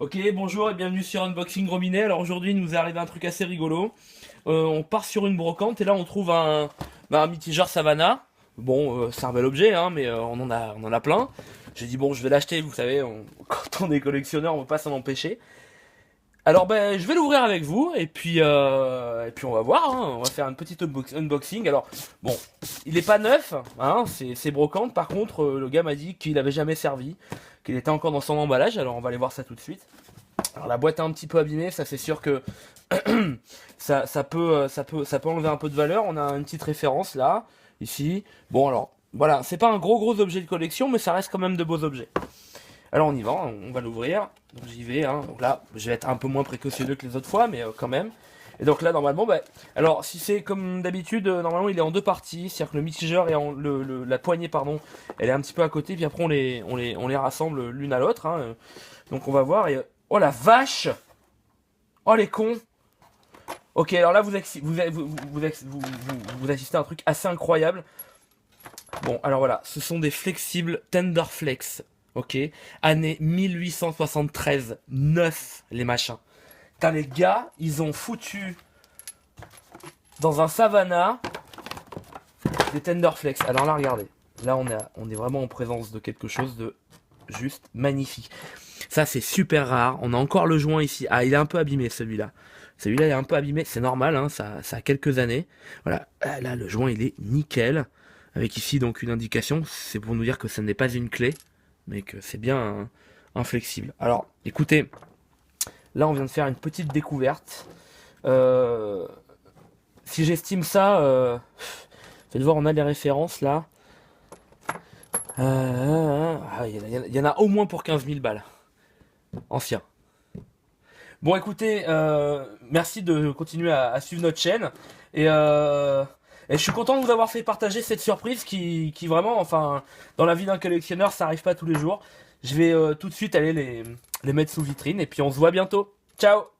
Ok, bonjour et bienvenue sur Unboxing Robinet. Alors aujourd'hui, il nous est arrivé un truc assez rigolo. On part sur une brocante et là, on trouve un mitigeur Savannah. Bon, c'est un bel objet, hein, mais on en a plein. J'ai dit bon, je vais l'acheter. Vous savez, quand on est collectionneur, on peut pas s'en empêcher. Alors ben, je vais l'ouvrir avec vous et puis on va voir. Hein, on va faire une petite unboxing. Alors bon, il est pas neuf, hein, c'est brocante. Par contre, le gars m'a dit qu'il avait jamais servi, qu'il était encore dans son emballage. Alors on va aller voir ça tout de suite. Alors la boîte est un petit peu abîmée, ça c'est sûr que ça peut enlever un peu de valeur. On a une petite référence là, ici. Bon alors, voilà, c'est pas un gros objet de collection, mais ça reste quand même de beaux objets. Alors on y va, on va l'ouvrir. Donc j'y vais, hein. Donc là, je vais être un peu moins précautionneux que les autres fois, mais quand même. Et donc là, normalement, bah, alors si c'est comme d'habitude, normalement il est en deux parties, c'est-à-dire que le mitigeur et la poignée, pardon, elle est un petit peu à côté, puis après on les rassemble l'une à l'autre. Hein. Donc on va voir. Et oh la vache! Oh les cons! Ok, alors là vous assistez à un truc assez incroyable. Bon, alors voilà, ce sont des flexibles Tenderflex. Ok, année 1873, neuf les machins. Putain, les gars, ils ont foutu dans un Savannah des Tenderflex. Alors là, regardez, là on est vraiment en présence de quelque chose de juste magnifique. Ça, c'est super rare. On a encore le joint ici. Ah, il est un peu abîmé celui-là. Celui-là est un peu abîmé, c'est normal, hein, ça a quelques années. Voilà, ah, là le joint il est nickel. Avec ici donc une indication, c'est pour nous dire que ce n'est pas une clé, mais que c'est bien un flexible. Alors, écoutez, là on vient de faire une petite découverte. Si j'estime ça, faites voir, on a les références là. Il y en a au moins pour 15 000 balles. Ancien. Bon, écoutez, merci de continuer à suivre notre chaîne. Et je suis content de vous avoir fait partager cette surprise qui vraiment, enfin, dans la vie d'un collectionneur, ça arrive pas tous les jours. Je vais tout de suite aller les mettre sous vitrine et puis on se voit bientôt. Ciao!